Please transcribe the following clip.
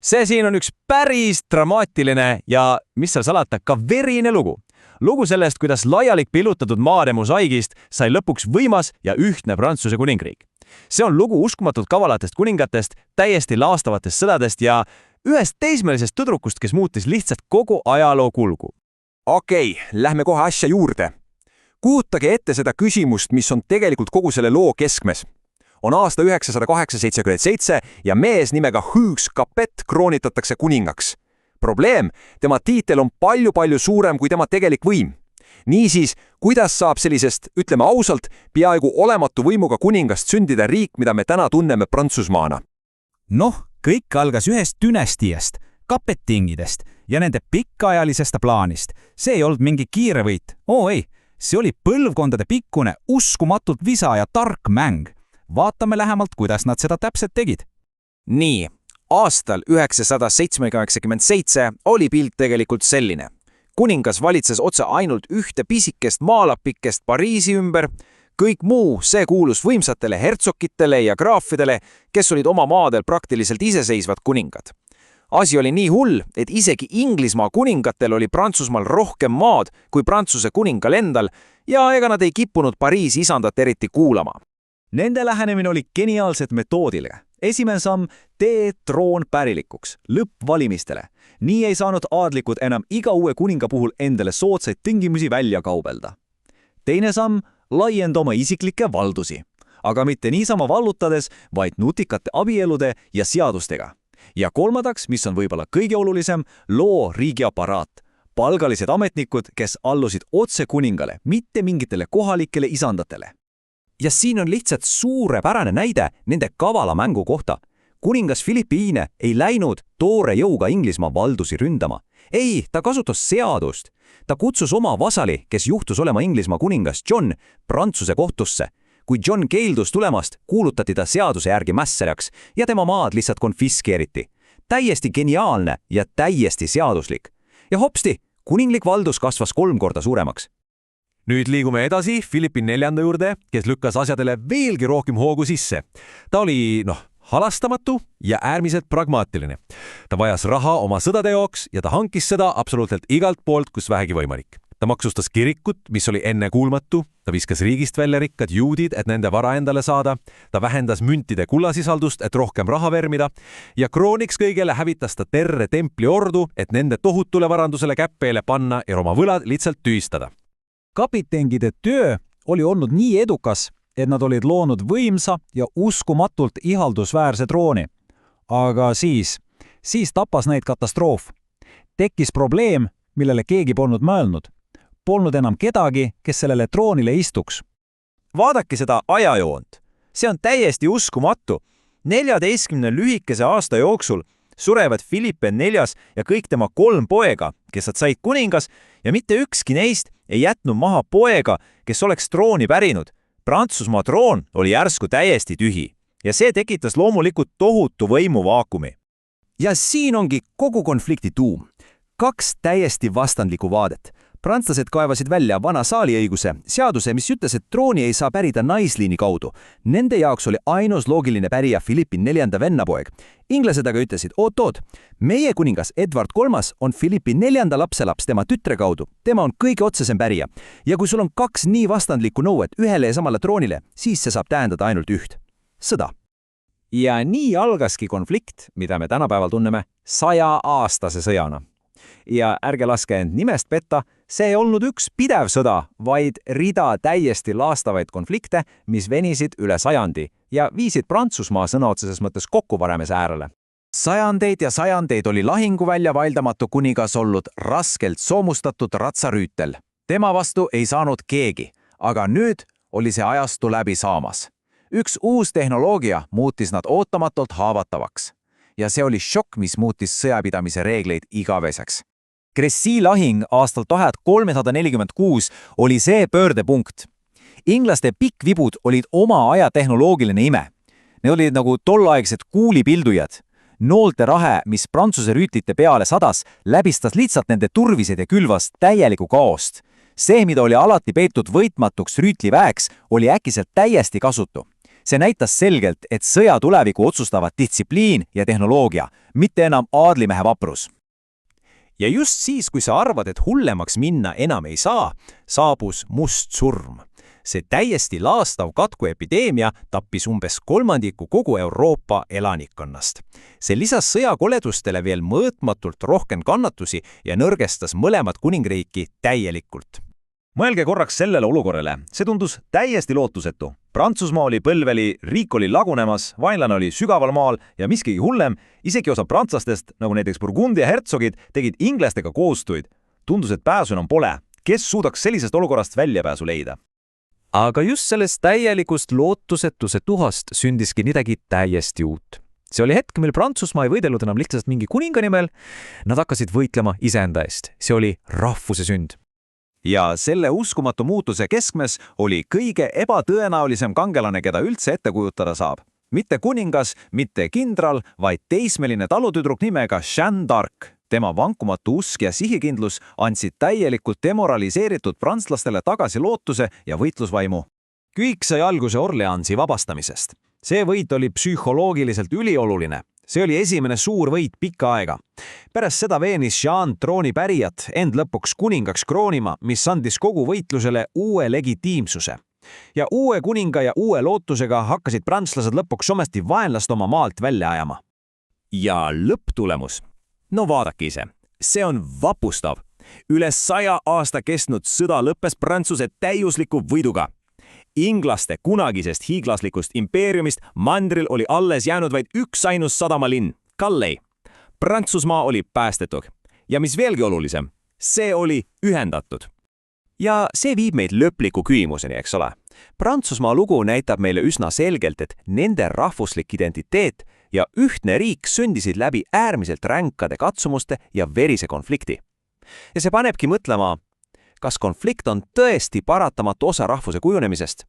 See siin on üks päris dramaatiline ja, mis seal salata, ka verine lugu. Lugu sellest, kuidas laialik pillutatud Maaremu saigist sai lõpuks võimas ja ühtne Prantsuse kuningriik. See on lugu uskumatult kavalatest kuningatest, täiesti laastavatest sõdadest ja ühest teismelisest tüdrukust, kes muutis lihtsalt kogu ajaloo kulgu. Okei, lähme kohe asja juurde. Kujutage ette seda küsimust, mis on tegelikult kogu selle loo keskmes. On aasta 908-77 ja mees nimega Hugues Capet kroonitatakse kuningaks. Probleem, tema tiitel on palju suurem kui tema tegelik võim. Niisiis, kuidas saab sellisest, ütleme ausalt, peaaegu olematu võimuga kuningast sündida riik, mida me täna tunneme Prantsusmaana? Kõik algas ühest dünastiast, Capetingidest ja nende pikaajalisest plaanist. See ei olnud mingi kiire võit. Ei, see oli põlvkondade pikkune, uskumatult visa ja tark mäng. Vaatame lähemalt, kuidas nad seda täpselt tegid. Nii, aastal 987 oli pilt tegelikult selline. Kuningas valitses otse ainult ühte pisikest maalapikest Pariisi ümber, kõik muu see kuulus võimsatele hertsokitele ja graafidele, kes olid oma maadel praktiliselt iseseisvad kuningad. Asi oli nii hull, et isegi Inglismaa kuningatel oli Prantsusmaal rohkem maad kui Prantsuse kuningal endal ja ega nad ei kippunud Pariisi isandat eriti kuulama. Nende lähenemine oli geniaalselt metoodiline. Esimene samm, tee troon pärilikuks, lõppvalimistele. Nii ei saanud aadlikud enam iga uue kuninga puhul endale soodsaid tingimusi välja kaubelda. Teine samm, laienda oma isiklikke valdusi. Aga mitte niisama vallutades, vaid nutikate abielude ja seadustega. Ja kolmandaks, mis on võib-olla kõige olulisem, loo riigiaparaat. Palgalised ametnikud, kes allusid otse kuningale, mitte mingitele kohalikele isandatele. Ja siin on lihtsalt suurepärane näide nende kavala mängu kohta. Kuningas Philippiine ei läinud toore jõuga Inglismaa valdusi ründama. Ei, ta kasutas seadust. Ta kutsus oma vasali, kes juhtus olema Inglismaa kuningas John, Prantsuse kohtusse. Kui John keeldus tulemast, kuulutati ta seaduse järgi mässerjaks ja tema maad lihtsalt konfiskeeriti. Täiesti geniaalne ja täiesti seaduslik. Ja hopsti, kuninglik valdus kasvas 3 korda suuremaks. Nüüd liigume edasi Philippi 4. juurde, kes lükkas asjadele veelgi rohkem hoogu sisse. Ta oli, halastamatu ja äärmiselt pragmaatiline. Ta vajas raha oma sõdade jaoks ja ta hankis seda absoluutselt igalt poolt, kus vähegi võimalik. Ta maksustas kirikut, mis oli ennekuulmatu, ta viskas riigist välja rikkad juudid, et nende vara endale saada, ta vähendas müntide kullasisaldust, et rohkem raha vermida ja krooniks kõigele hävitas ta terve templi ordu, et nende tohutule varandusele käppeele panna ja oma võlad lihtsalt tühistada. Kapitengide töö oli olnud nii edukas, et nad olid loonud võimsa ja uskumatult ihaldusväärse trooni. Aga siis tapas neid katastroof. Tekkis probleem, millele keegi polnud mõelnud. Polnud enam kedagi, kes sellele troonile istuks. Vaadake seda ajajoont. See on täiesti uskumatu. 14 lühikese aasta jooksul surevad Philippe IV ja kõik tema 3 poega, kes nad said kuningas, ja mitte ükski neist ei jätnud maha poega, kes oleks trooni pärinud. Prantsusmaa troon oli järsku täiesti tühi ja see tekitas loomulikult tohutu võimuvaakumi. Ja siin ongi kogu konflikti tuum. 2 täiesti vastandlikku vaadet. Prantslased kaevasid välja vana saaliõiguse seaduse, mis ütles, et trooni ei saa pärida naisliini kaudu. Nende jaoks oli ainus loogiline pärija Philippi 4. vennapoeg. Inglased aga ütlesid, oot, meie kuningas Edward III on Philippi 4. lapselaps tema tütre kaudu. Tema on kõige otsesem pärija. Ja kui sul on 2 nii vastandlikku nõuet ühele ja samale troonile, siis see saab tähendada ainult üht. Sõda. Ja nii algaski konflikt, mida me tänapäeval tunneme 100-aastase sõjana. Ja ärge laske end nimest petta, see ei olnud üks pidev sõda, vaid rida täiesti laastavaid konflikte, mis venisid üle sajandi ja viisid Prantsusmaa sõna otseses mõttes kokkuvaremise äärele. Sajandeid ja sajandeid oli lahinguvälja vaildamatu kuningas olnud raskelt soomustatud ratsarüütel. Tema vastu ei saanud keegi, aga nüüd oli see ajastu läbi saamas. Üks uus tehnoloogia muutis nad ootamatult haavatavaks. Ja see oli šokk, mis muutis sõjapidamise reegleid igaveseks. Crécy lahing aastal 1346 oli see pöördepunkt. Inglaste pikkvibud olid oma aja tehnoloogiline ime. Need olid nagu tollaegsed kuulipildujad. Noolte rahe, mis Prantsuse rüütlite peale sadas, läbistas lihtsalt nende turvised ja külvas täieliku kaost. See, mida oli alati peetud võitmatuks rüütliväeks, oli äkkiselt täiesti kasutu. See näitas selgelt, et sõja tuleviku otsustavad distsipliin ja tehnoloogia, mitte enam aadlimehe vaprus. Ja just siis, kui sa arvad, et hullemaks minna enam ei saa, saabus must surm. See täiesti laastav katkuepideemia tappis umbes kolmandiku kogu Euroopa elanikkonnast. See lisas sõjakoledustele veel mõõtmatult rohkem kannatusi ja nõrgestas mõlemat kuningriiki täielikult. Mõelge korraks sellele olukorrale. See tundus täiesti lootusetu. Prantsusmaa oli põlveli, riik oli lagunemas, vaenlane oli sügaval maal ja miskigi hullem, isegi osa prantslastest, nagu näiteks Burgundia hertsogid, tegid inglastega koostööd. Tundus, et pääsu enam pole. Kes suudaks sellisest olukorrast väljapääsu leida? Aga just sellest täielikust lootusetuse tuhast sündiski midagi täiesti uut. See oli hetk, mil Prantsusmaa ei võidelnud enam lihtsalt mingi kuninga nimel, nad hakkasid võitlema iseenda eest. See oli rahvuse sünd. Ja selle uskumatu muutuse keskmes oli kõige ebatõenäolisem kangelane, keda üldse ette kujutada saab. Mitte kuningas, mitte kindral, vaid teismeline talutüdruk nimega Jeanne d'Arc. Tema vankumatu usk ja sihikindlus andsid täielikult demoraliseeritud prantslastele tagasi lootuse ja võitlusvaimu. Kõik sai alguse Orleansi vabastamisest. See võit oli psühholoogiliselt ülioluline. See oli esimene suur võit pikka aega. Pärast seda veenis Jeanne trooni pärijat end lõpuks kuningaks kroonima, mis andis kogu võitlusele uue legitiimsuse. Ja uue kuninga ja uue lootusega hakkasid prantslased lõpuks ometi vaenlast oma maalt välja ajama. Ja lõpptulemus? No vaadake ise. See on vapustav. Üle 100 aasta kestnud sõda lõppes Prantsuse täiusliku võiduga. Inglaste kunagisest hiiglaslikust impeeriumist mandril oli alles jäänud vaid üksainus sadamalinn, Calais. Prantsusmaa oli päästetud. Ja mis veelgi olulisem, see oli ühendatud. Ja see viib meid lõpliku küsimuseni, eks ole. Prantsusmaa lugu näitab meile üsna selgelt, et nende rahvuslik identiteet ja ühtne riik sündisid läbi äärmiselt ränkade katsumuste ja verise konflikti. Ja see panebki mõtlema, kas konflikt on tõesti paratamatu osa rahvuse kujunemisest?